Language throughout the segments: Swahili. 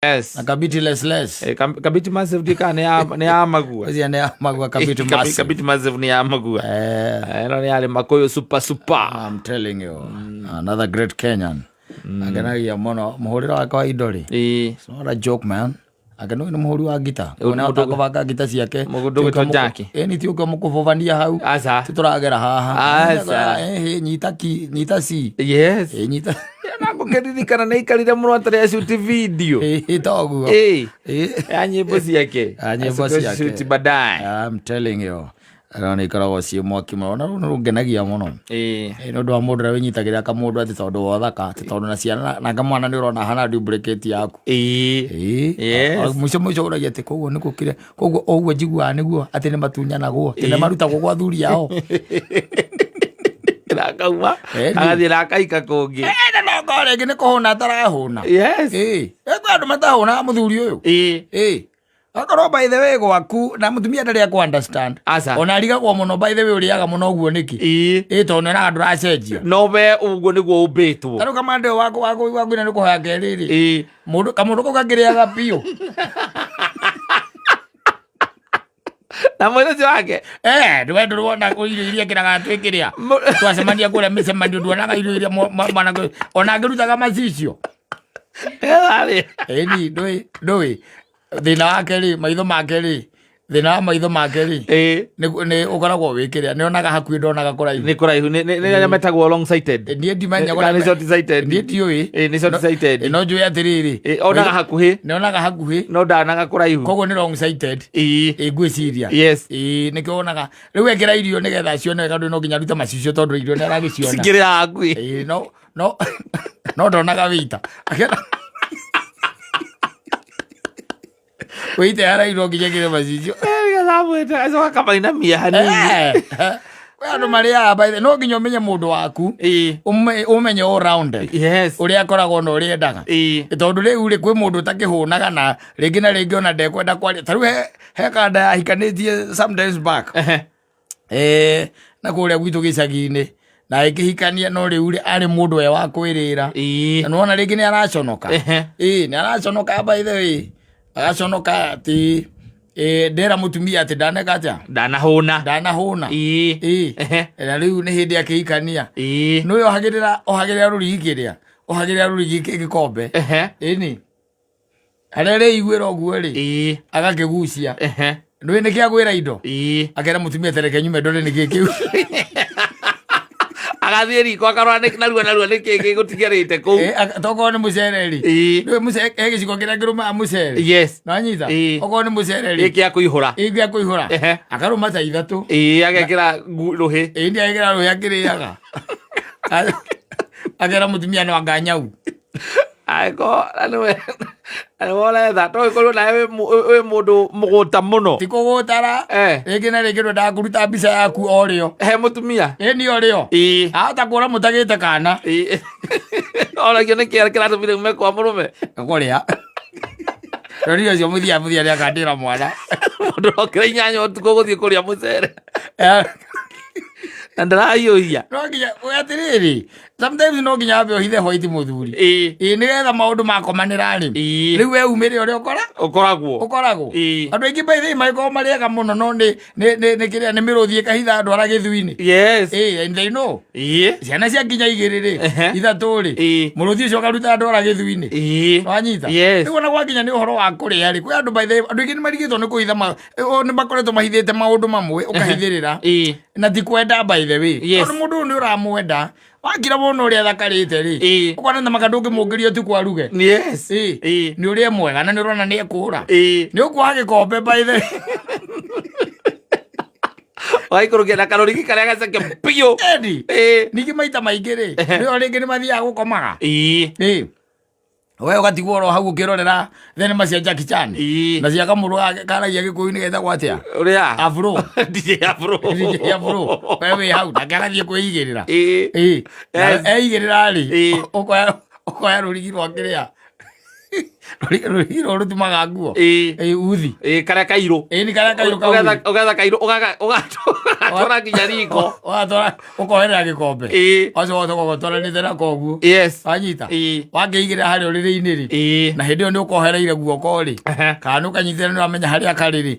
Yes. Na kabiti less. Kabiti massive dika ni amagua. Ezi ni amagua kabiti massive. Kabiti massive ni amagua. Eno ni ale makoyo super. I'm telling you. Another great Kenyan. Agana ya mono muhurira wa kwa idoli. It's not a joke, man. Agano ni muhuri wa gita. Una utakuvaka gita ciake. Mugudu gito jaki. Ni ti uko mukuvovania hau. Asa. Tuturagera haha. Asa. Nyita si. Yes. Nyita. Nako keririkana na ikarire muno atare shoot video. Itoguo. Nyimbo ciake. Nyimbo ciake. Shoot baadaye. I'm telling you. Arona ikoragwo cie mwaki muno na rungenagia muno no ndo mundu rawe nyitagira ka mundu ati tondu wothaka ati tondu na ciana na ngamwana ni urona hana duplicate yaku yes muco uragia ati koguo ni kukire koguo ogwo njigua niguo ati ni matunyanaguo ati ni marutagwo gwa thuri yao rakauma agathie rakaika kungi na no korege ni kuhuna tarahuna yes andu matahuna muthuri uyu Akoro by the way gwaku na mutumia ndari aku understand. Ona rigagwo muno by the way uriaga muno guo niki. Tondu na andu racenjia. No be uguo niguo ubitwo. Taru kamande wako ina nikuhoya ngeriri. Mundu kamundu ko kagiriaga pio. Na mwezi wake ndwe ndurwona ko irio iria kiraga twikiria twacemania kule micemania nduonaga irio iria mwana ona ngirutaga macicio ni ndui thina wake ri maitho make ri thina wa maitho make ri ni ukoragwo wikiria ni onaga hakui ndonaga kuraihu ni kuraihu ni metagwo long sighted ni ndimanya kwa ni short sighted ni tiui ni short sighted no njui atiriri onaga hakuhi ni onaga hakuhi no ndanaga kuraihu koguo ni long sighted ngwiciria yes nikio onaga riu ekira irio nigetha cione kandu no nginya ruta macicio tondu irio ni aragiciona sikira hakuhi no ndonaga wita Wait, ara iro nginya macicio gathamwete acoka kamaina mia hanini andu maria by the no nginya umenye mundu waku umenye all round yes uria akoragwo no uria endaga tondu riu ri kwi mundu utakihunaga na ringi na ringi ona ndekwenda kwaria taru he kanda ya hikanitie sometimes back na kuria gwitu gicagi-ini na ikihikania no riu ri ari mundu we wa kwirira na nona ringi ni araconoka ni araconoka by the way agaconoka ati ndera mutumia ati ndaneka atia ndanahuna na riu ni hindi akihikania no yo ohagirira rurigi gikombe ni arere igwira oguo ri agakigucia ndwe ni kiagwira indo akera mutumia tereke nyume ndore ni gikiu agathie riko akarora narua niki gutigarite ku toko ni mucereri ni mucereri giciko kiria ngiruma mucereri yes na nyita oko ni mucereri iki akuihura akaruma ta ithatu agekira ruhi ndi agekira ruhi akiriaga agera mutumia no anganyau aiko wala that toy ko na we mundu muguta muno tikugutara ringi na ringi ndo ndakuruta mbica yaku orio he mutumia ni orio ata kuora mutagite kana ora gyo ni kira tumire me kwa murume kuria rorio cio muthia ri akandira mwana mundu okira inyanya utuko guthie kuria mucere ndaraiyuia no nginya atiriri sometimes no nginya abe ohithe hoiti muthuri nigetha maundu makomanira ri riu we umire uria ukoragwo andu aingi by the way mariaga muno no ni kiria ni miruthie kahitha andu ara githuini yes and they know ciana cia nginya igiriri ithatu ri muruthie cio karuta andu ara githuini wanyita riu ona gwa nginya ni uhoro wa kuria ri kwi andu by the way andu aingi ni marigitwo ni kuhitha ni makoretwo mahithite maundu mamwe ukahithirira na ti kwenda by the way andu mundu ni uramwenda wagira muno uria thakarite ri ukona na makandungi mungirio tu kwa ruge yes ni uria mwega na ni urona ni ekura ni ukwa gikombe by the waikurugia na karorigi karia gaceke pio niki maita maingi ri ni oringi ni mathia gukomaga we ugatigwo ro hau ukirorera thenema cia Jackie Chan na cia kamuru karagia gikuyu ni getha gwatia uria afro DJ afro we hau na karagia kuigirira eigirira ri ukoya rurigi rwa kiria Rũrigi rũrũ rũtumaga nguo uthi karĩa kairũ ni karĩa kairũ ũgetha kairũ ũgatwara nginya riko ũkoherera gĩkombe ũcogotogogotoranĩte na koguo wanyita wakĩigĩrĩra harĩa ũrĩrĩ-inĩ rĩ na hĩndĩ ĩyo nĩ ũkohereire guoko rĩ kana ũkanyitĩra nĩ ũramenya harĩa karĩ rĩ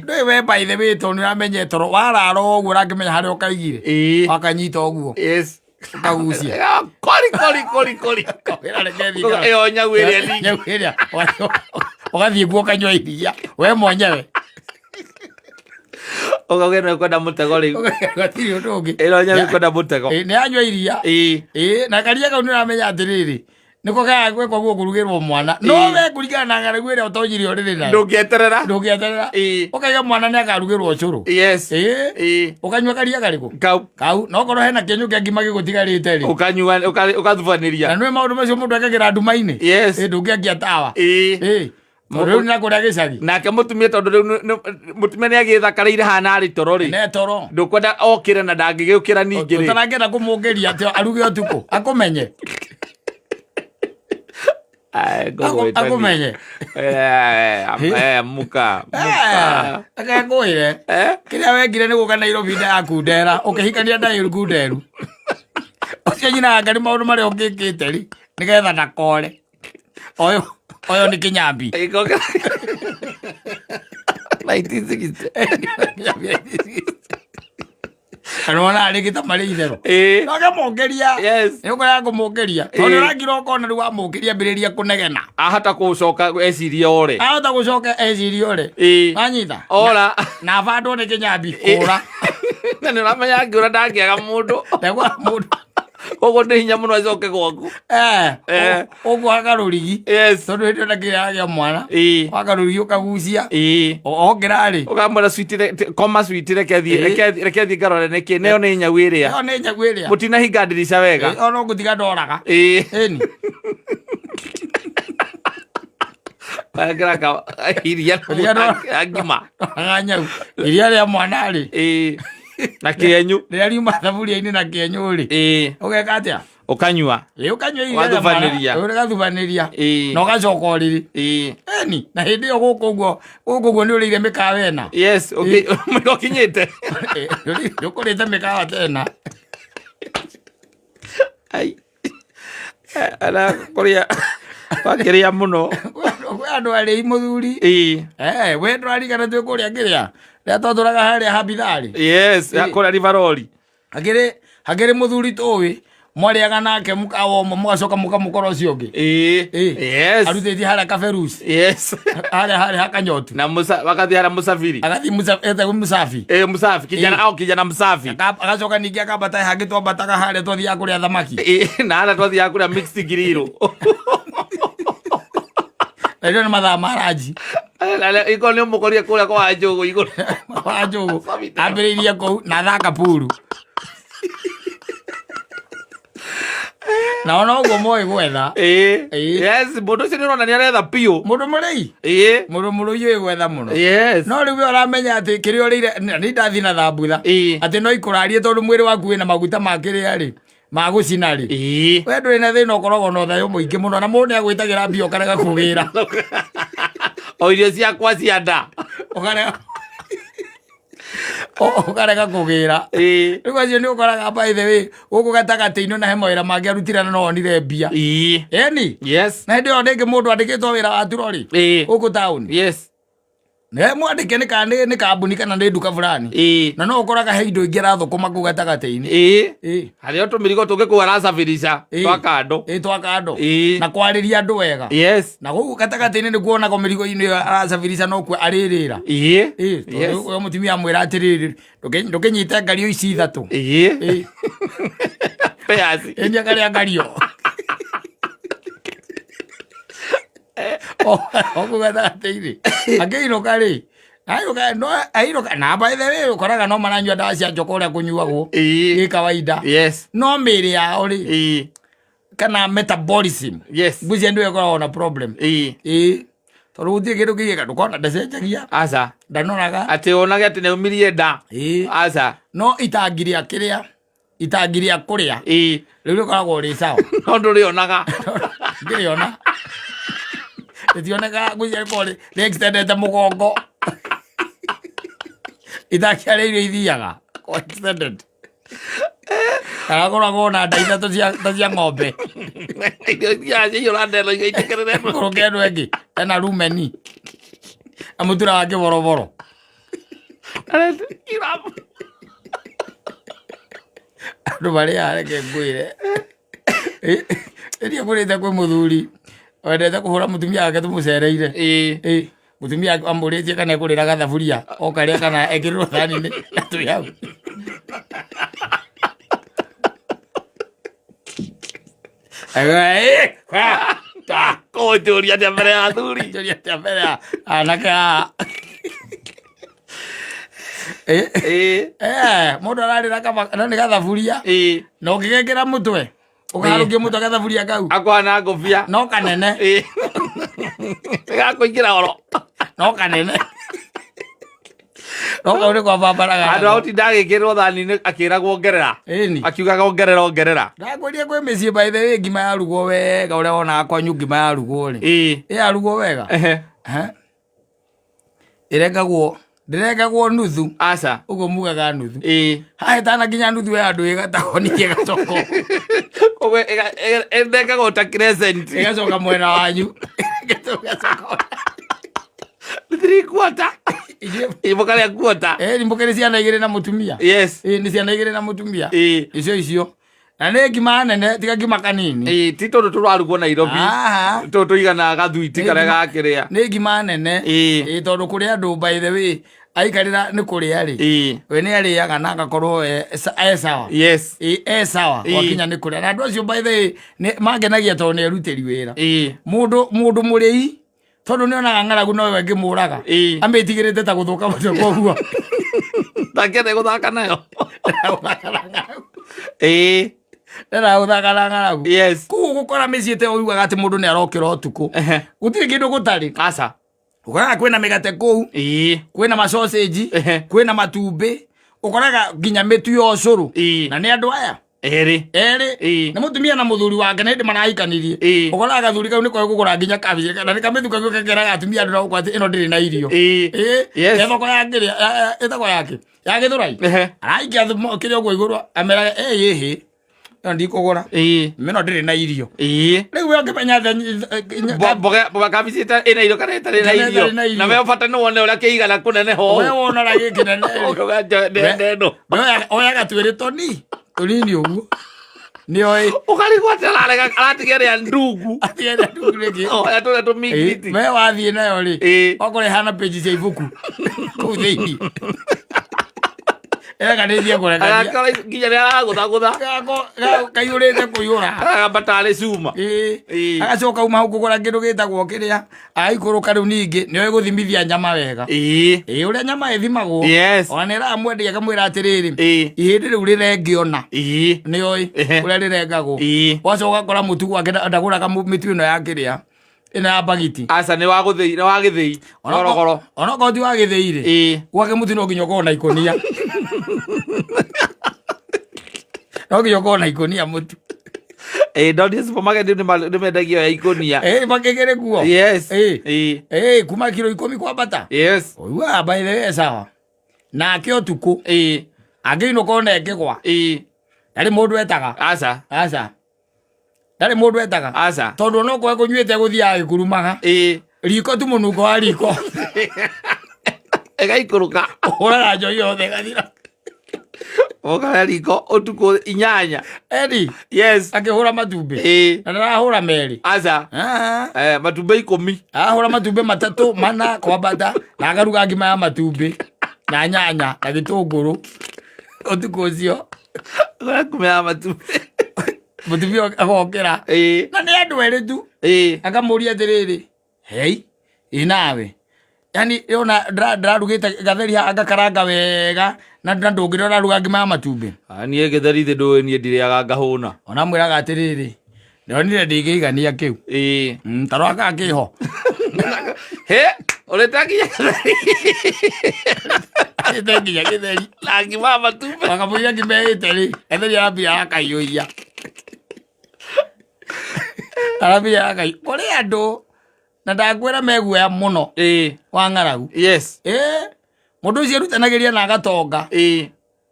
ndũĩ we by the way tondũ nĩ ũramenya toro warara ũguo ũrakĩmenya harĩa ũkaigire wakanyita ũguo ukagucia kori ĩyo nyau ĩrĩa ũgathiĩ guo ũkanyua iria we mwenyewe ũkauge nĩ kwenda mũtego rĩu gatirĩ ũndũ ũngĩ ĩno nyau kwenda mũtego nĩ yanyua iria na karia kau nĩ ũramenya atĩrĩrĩ nĩko kaya gwĩkwo guo kũrugĩrwo mwana no we kũringana na ng'aragu ĩrĩa ũtonyire ũrĩrĩ nayo ndũngĩeterera ũkaiga mwana nĩ akarugĩrwo ũcũrũ ũkanyua karia karĩkũ kau no korwo hena kĩenyũ kĩa ngima gĩgũtigarĩte rĩ ũkanyua ũgathubanĩria na nĩ maũndũ macio mũndũ ekagĩra nduma-inĩ ndũngĩakia tawa rĩu nĩ nakũrĩa gĩcagi nake mũtumia tondũ rĩu mũtumia nĩ agĩthakarĩire hana arĩ toro rĩ ndũkwenda okĩre na ndangĩgĩũkĩra ningĩ rĩ ũtarangĩenda kũmũngĩria atĩ aruge ũtukũ akũmenye akũmenye muka akakũĩre kĩrĩa wekire nĩ gũka Nairobi nda yaku ndera ũkĩhikania ndairuku nderu ũcio nyina anga nĩ maũndũ marĩa ũngĩkĩte rĩ nĩgetha ndakore ũyũ nĩ kĩnyambi 1960 Anona arĩgĩta marĩ itherũ nogemongeria nĩũkoraga kũmũngĩria tondũ ũrangira ũkona rĩu wamũngĩria ambĩrĩria kũnegena ahota gũcoka eciria ore ahota gũcoka eciria ore wanyita na abandwo nĩ kĩnyambi kũra na nĩ ũramenya angĩũra ndangĩaga mũndũ koguo nĩ hinya mũno acoke gwaku ũguo agarũrigi tondũ hĩndĩ ĩyo nakĩragĩa mwana wagarũrigi ũkagucia ongera rĩ ũkamwĩra koma switi reke thiĩ ngarore nĩkĩ neyo nĩ nyau ĩrĩa mũtinahinga ndirica wega no ngũtiga ndoraga ĩni ngĩraka iria ngima nyau iria rĩa mwana rĩ na kĩenyũ rĩrĩa riuma thaburia-inĩ na kĩenyũ rĩ ũgeka atĩa ũkanyua ũgathubanĩria na ũgacoka ũrĩrĩ eni na hĩndĩ ĩyo gũkũ ũguo nĩ ũrĩire mĩkawa ĩna ũkinyĩte ũkũrĩte mĩkawa tena ana kũrĩa wakĩrĩa mũno kwĩ andũ arĩi mũthuri we ndũrarigana twĩ kũrĩa kĩrĩa rĩrĩa twatũraga harĩa habitharĩ kũrĩa rivarori hakĩrĩ mũthuri tũĩ mwarĩaga nake mũkawa ũmwe mũgacoka mũkamũkora ũcio ũngĩ arutĩtie harĩa kaberuci harĩa hakanyotu agathiĩ harĩa mũsafiri mũsafi kijana mũsafi agacoka ningĩ akambata hangĩ twambataga harĩa twathiaga kũrĩa thamaki na harĩa twathiaga kũrĩa mixed grill na icio nĩ mathaa ma ranji iko nĩ ũmũkoria kũrĩa kwa Njũgũ igũrũ kwa Njũgũ ambĩrĩirie kũu na thaka puru na ona ũguo moĩ gwetha mũndũ ũcio nĩ ũrona nĩ aretha piũ mũndũ mũrĩi mũndũ mũrũi ũĩ gwetha mũno no rĩu we ũramenya atĩ kĩrĩa ũrĩire nĩ ndathi na thambutha atĩ no ikũrarie tondũ mwĩrĩ waku wĩna maguta ma kĩrĩa rĩ ma gũcina rĩ we ndũrĩ na thĩna ũkoragwo na ũthayũ mũingĩ mũno na mũndũ nĩ agwĩtagĩra mbia ũkarega kũgĩra o irio ciakwa cia nda ũkarega kũgĩra rĩu acio nĩ ũkoraga by the way gũkũ gatagatĩ-inĩ na he mawĩra mangĩ arutire na no onire mbia eni na hĩndĩ ĩyo rĩngĩ mũndũ andĩkĩtwo wĩra wa turo rĩ gũkũ taũni mwandĩke nĩ kambuni kana nĩ nduka fulani na no ũkoraga he indo ingĩ arathũkũma kũu gatagatĩ-inĩ harĩa tũmĩrigo tũngĩ kũu aracabirisha twa kando na kwarĩria andũ wega na gũkũ gatagatĩ-inĩ nĩ kuonaga mĩrigo-inĩ aracabirisha no kuo arĩrĩra ũyũ mũtumia amwĩra atĩrĩrĩ ndũkĩnyite ngario ici ithatũ enia karĩa ngario oku gatagatĩ-inĩ akĩinũka rĩ na by the way ũkoraga no maranyua ndawa cia njoka ũrĩa kũnyuagwo gĩ kawaida no mĩĩrĩ yao rĩ kana metabolism ngwĩciria nĩwe ĩkoragwo na problem tondũ gũtirĩ kĩndũ kĩigĩka ndũkona ndacenjagia ndanoraga atĩ onage atĩ nĩaumirie nda no itangi rĩa kĩrĩa itangi rĩa kũrĩa rĩu rĩkoragwo rĩ sawa no ndũrĩonaga ngĩrĩona itioneka gucia pole ni extended mugongo itakia irio ithiaga ko extended agakora na ndaitha cia ng'ombe irio randelo igaitekerere kũrũkendo ĩngĩ ena rumeni amutura wa kĩboroboro andũ marĩa areke ngwĩre ĩria kũrĩte kwĩ mũthuri wendete kũhũra mũtumia wake tũmũcereire mũtumia amũrĩtie kana ekũrĩra gathaburia o karĩa kana ekĩrĩrwo thani-inĩ twĩ hau kũnjũria atĩa mbere ya athuri njũria atĩa mbere ya anake mũndũ ararĩra nĩ gathaburia na ũngĩgekĩra mũtwe ũkaharũkia mũtwe gathaburia kau akwana ngũbia no kanene gakũingĩra oro no kanene no kau nĩ kwambambaraga andũ ao tinda agĩkĩrĩrwo thani-inĩ akĩragwo ongerera akiugaga ongerera ndakwĩria kwĩ mĩciĩ by the way ngima yarugwo wega ũrĩa wonaga kwanyu ngima yarugwo rĩ yarugwo wega ndĩrengagwo nuthu aca ũguo mugaga nuthu haha ĩtana nginya nuthu ya andũ ĩgatagwo ningĩ ĩgacoko koguo ĩthengagwo ta crescent ĩgacoka mwena wanyu three quarter iboka rĩa quarter imboka nĩ ciana igĩrĩ na mũtumia nĩ ciana igĩrĩ na mũtumia icio na nĩ ngima nene tiga ngima kanini ti tũndũ tũrarugwo Nairobi tũndũ igana gathuiti karĩa gakĩrĩa nĩ ngima nene tondũ kũrĩ andũ by the way aikarĩra nĩ kũrĩa rĩ we nĩ arĩaga na agakorwo sawa wakinya nĩ kũrĩa na andũ acio by the way mangenagia tondũ nĩ arutĩri wĩra mũndũ mũrĩi tondũ nĩ onaga ng'aragu nowe ngĩmũraga amĩtigĩrĩte ta gũthũka mũtwe koguo ndakĩenda gũthaka nayo ndĩra gũthaka na ng'aragu koguo gũkora mĩciĩ te ũigaga atĩ mũndũ nĩ arokĩra ũtukũ gũtirĩ kĩndũ gũtarĩ aca ũkoraga kwĩna mĩgate kũu kwĩna masausage kwĩna matumbĩ ũkoraga nginya mĩtu ya ũcũrũ na nĩ andũ aya erĩ na mũtumia na mũthuri wake na hĩndĩ marahikanirie ũkoraga gathuri kau nĩ koe kũgũra nginya kabici na nĩ kamĩtu kau kekeraga atumia andũ nagũkwa atĩ ĩno ndĩrĩ na irio thoko yakĩrĩa ĩthoko yake ya Gĩthũrai araikia kĩrĩa ũguo igũrũ ameraga ĩhĩ ĩno ndikũgũra ĩno ndĩrĩ na irio rĩu we ũngĩmenya mboga kabici ĩna irio kana ĩtarĩ na irio na we ũbata nĩ wone ũrĩa kĩigana kũneneho we wonaga gĩkĩnene oyaga twĩrĩ tũnini ũguo nĩ oĩ ũkarigwo atĩ aratigia rĩa ndungu tũrĩa tũmingiti we wathiĩ nayo rĩ okorwo ĩhana page cia ibuku kũu thĩinĩ nginya rĩrĩa aragũthagũtha kaiyũrĩte kũiyũra agamba tarĩ cuma agacoka uma hau kũgũra kĩndũ gĩtagwo kĩrĩa agaikũrũka rĩu ningĩ nĩoĩ gũthimithia nyama wega ũrĩa nyama ĩthimagwo ona nĩraga mwendia akamwĩra atĩrĩrĩ ihĩndĩ rĩu rĩrengiona nĩoĩ ũrĩa rĩrengagwo wacoka ũgakora mũtu gwake ndagũraga mĩtu ĩno ya kĩrĩa ĩno ya bagiti aca nĩ wa gĩthĩi gorogoro onokorwo ti wa gĩthĩi rĩ gwake mũtu no nginya ũkorwo na ikũnia no nginya ũkorwo na ikũnia mũtu ndonire supermarket nĩ mendagio ya ikũnia makĩgĩrĩ kuo kuma kiro 10 kwambata ũiguaga by the way sawa nake ũtukũ angĩinũka ona ekĩgwa ndarĩ mũndũ etaga aca ndarĩ mũndũ etaga tondũ onokorwo ekũnyuĩte gũthiaga gĩkurumaga riko tu mũnungo wa riko ĩgaikũrũka ũraga njoi yothe ĩgathira ũkara riko ũtukũ 8 akĩhũra matumbĩ na ndarahũra merĩ matumbĩ 10 ahũra matumbĩ 3 4 kwambata na agaruga ngima ya matumbĩ na nyanya na gĩtũngũrũ ũtukũ ũcio kumea matumbĩ mũtumia agokĩra na nĩ andũ erĩ tu akamũria atĩrĩrĩ hei nawe yani ona ndararugĩte gatheri agakaranga wega na ndũngĩrĩa ũraruga ngima ya matumbĩ niĩ gĩtheri thĩ ndũĩ niĩ ndirĩaga ngahũna ona mwĩraga atĩrĩrĩ nĩonire ndĩngĩigania kĩu tarwaka kĩho ũrĩtakinya nginya gĩtheri na ngima ya matumbĩ wakamũria ngima ĩte rĩ gĩtheri arambia akaiyũia arambia kũrĩ andũ na ndakwĩra meguoya mũno wa ng'aragu. Yes. Mũndũ ũcio arutanagĩria na agatonga.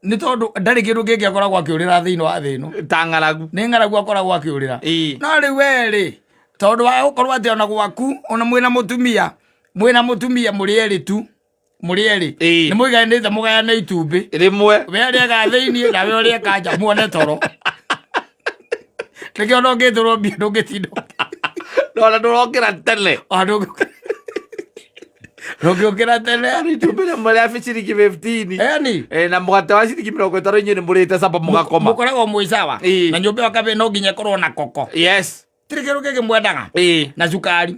Nĩ tondũ ndarĩ kĩndũ kĩngĩ akoragwo akĩũrĩra thĩinĩ wa thĩ ĩno. Ta ng'aragu. Nĩ ng'aragu akoragwo akĩũrĩra. No rĩu we-rĩ, tondũ wa gũkorwo atĩ ona gwaku ona mwĩna mũtumia mũrĩ erĩ tu. Mũrĩ erĩ. Nĩ mũiganĩte mũgayane itumbĩ. Rĩmwe. We arĩaga thĩinĩ nawe ũrĩeka nja muone toro. Nĩkĩo no ngĩthũrwo mbia ndũngĩtinda. Ndona ndũrokĩra tene. Ndũngĩũkĩra tene. Itumbĩ rĩmwe rĩa ciringi 15. Na mũgate wa ciringi 50 inyuĩ nĩ mũrĩte camba mũgakoma. Mũkoragwo mwĩ sawa. Na nyũmba ĩyo kabe no nginya ĩkorwo na koko. Yes. Tirĩ kĩndũ kĩngĩ mwendaga. Na cukari.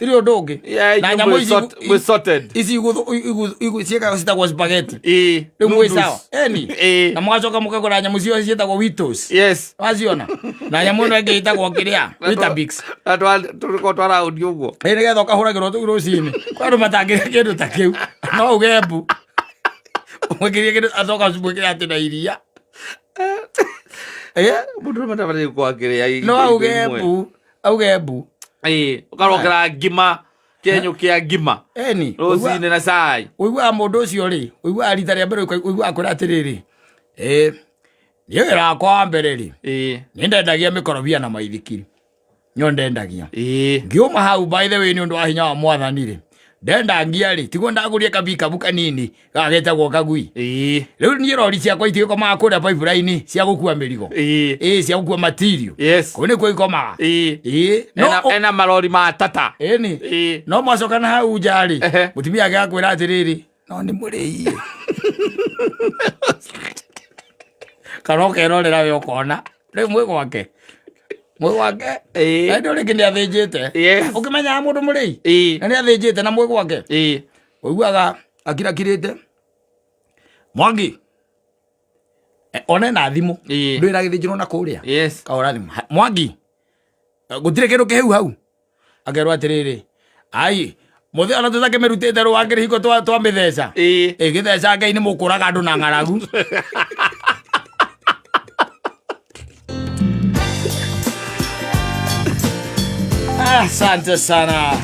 Tirĩ ũndũ ũngĩ. Na nyamũ ici sorted. Ici ciĩkagwo citagwo spaghetti. Rĩu mwĩ sawa. Na mũgacoka mũkagũra nyamũ cio ciĩtagwo Witos. Yes. Waciona. Na nyamũ ĩno ĩngĩ ĩtagwo kĩrĩa? Weetabix. Na tũrĩkorwo twaraũndi ũguo. Nĩgetha ũkahũragĩrwo tũu rũcinĩ. Kwa andũ matangĩrĩa kĩndũ ta kĩu. No uge mbu. Mwĩkĩrie kĩndũ acoka mwĩkĩre atĩ na iria. Mũndũ matabarĩre kwakĩrĩa. No auge mbu. Auge mbu. Ũkarokera ngima. Kĩenyũ kĩa ngima. Rũcinĩ na cai. Ũiguaga mũndũ ũcio rĩ. Ũiguaga rita rĩa mbere ũiguaga kwĩra atĩrĩrĩ. Niĩ wĩra wakwa wa mbere rĩ. Nĩ ndendagia mĩkorobia na maithikiri. Nyo ndendagia. Ngiuma hau by the way nĩ ũndũ wa hinya wa Mwathani rĩ. Ndendagia rĩ. Tiguo ndagũrire kabikabu kanini. Gagetagwo kagui. Rĩu niĩ rori ciakwa itigĩkomaga kũrĩa pipeline cia gũkua mĩrigo. Cia gũkua material. Kũu nĩkuo ikomaga. Ena marori ma tata. No mwacoka na hau nja rĩ. Mũtumia agĩakwĩra atĩrĩrĩ. No nĩ mũrĩi. Kana ũkerorera we ũkona. Rĩu mwĩ gwake. Mwĩ gwake. Ndĩ rĩngĩ nĩ athĩnjĩte. Ũkĩmenyaga mũndũ mũrĩi. Na nĩ athĩnjĩte na mwĩ gwake. Ũiguaga akirakirĩte. Mwangi. One na thimũ. Ndwĩra gĩthĩnjĩro na kũrĩa. Kahora thimũ. Mwangi. Gũtirĩ kĩndũ kĩheu hau. Akerwo atĩrĩrĩ. Ai. Mũthĩ ona tũtake mĩrutĩte rũa kĩrĩhiko twa mĩtheca. Gĩtheca Ngai nĩ mũkũraga andũ na ng'aragu. Asante sana.